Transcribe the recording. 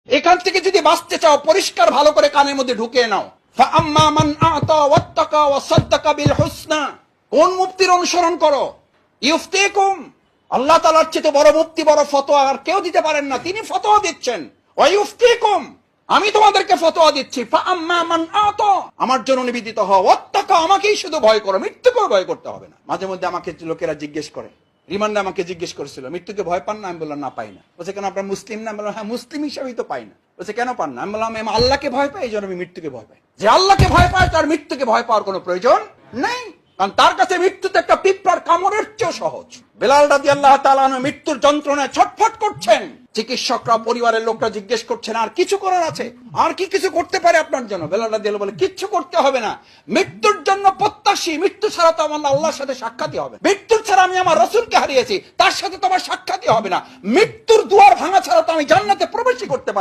এখান থেকে যদি বাঁচতে চাও পরিষ্কার ভালো করে কানের মধ্যে ঢুকিয়ে নাও, ফাআম্মা মান আ'তা ওয়াত্তাকা ওয়া সাদ্দাকা বিল হুসনা। কোন মুফতির অনুসরণ করো? ইউফতিকুম, আল্লাহ তাআলার চেয়ে বড় মুফতি, বড় ফতোয়া আর কেউ দিতে পারেন না। তিনি ফতোয়া দিচ্ছেন। ওয়া ইউফতিকুম, আমি তোমাদেরকে ফতোয়া দিচ্ছি। ফাআম্মা মান আ'তা, আমার জন্য নিবেদিত হও। ওয়াত্তাকা, আমাকেই শুধু ভয় করো, মৃত্যুকেও ভয় করতে হবে না। মাঝে মধ্যে আমাকে লোকেরা জিজ্ঞেস করে, রিমান্ডে আমাকে জিজ্ঞেস করেছিল, মৃত্যুকে ভয় পান না? আমি বললাম না, পাই না। বলছে কেন, আপনার মুসলিম না? আমি বললাম হ্যাঁ, মুসলিম হিসাবেই তো পাই না। বলছে কেন পান না? আমি বললাম আমি আল্লাহকে ভয় পাই, এই জন্য আমি মৃত্যুকে ভয় পাই। যে আল্লাহকে ভয় পায় তার মৃত্যুকে ভয় পাওয়ার কোনো প্রয়োজন নেই, কারণ তার কাছে মৃত্যু তো একটা পিঁপড়ার কামড়ের চেয়েও সহজ। বেলাল রাদিয়াল্লাহু তাআলা আনহু মৃত্যুর যন্ত্রণায় ছটফট করছেন। চিকিৎসকরা, পরিবারের লোকরা জিজ্ঞেস করছেন আর কিছু করার আছে? আর কি কিছু করতে পারে আপনার জন্য? বেলাল রাদিয়াল্লাহু বলে কিচ্ছু করতে হবে না, মৃত্যুর জন্য প্রত্যাশী। মৃত্যু ছাড়া তো আমার আল্লাহর সাথে সাক্ষাৎই হবে। মৃত্যু ছাড়া আমি আমার রাসূলকে হারিয়েছি, তার সাথে তো আমার সাক্ষাৎই হবে না। মৃত্যুর দুয়ার ভাঙা ছাড়া তো আমি জান্নাতে প্রবেশই করতে পারবো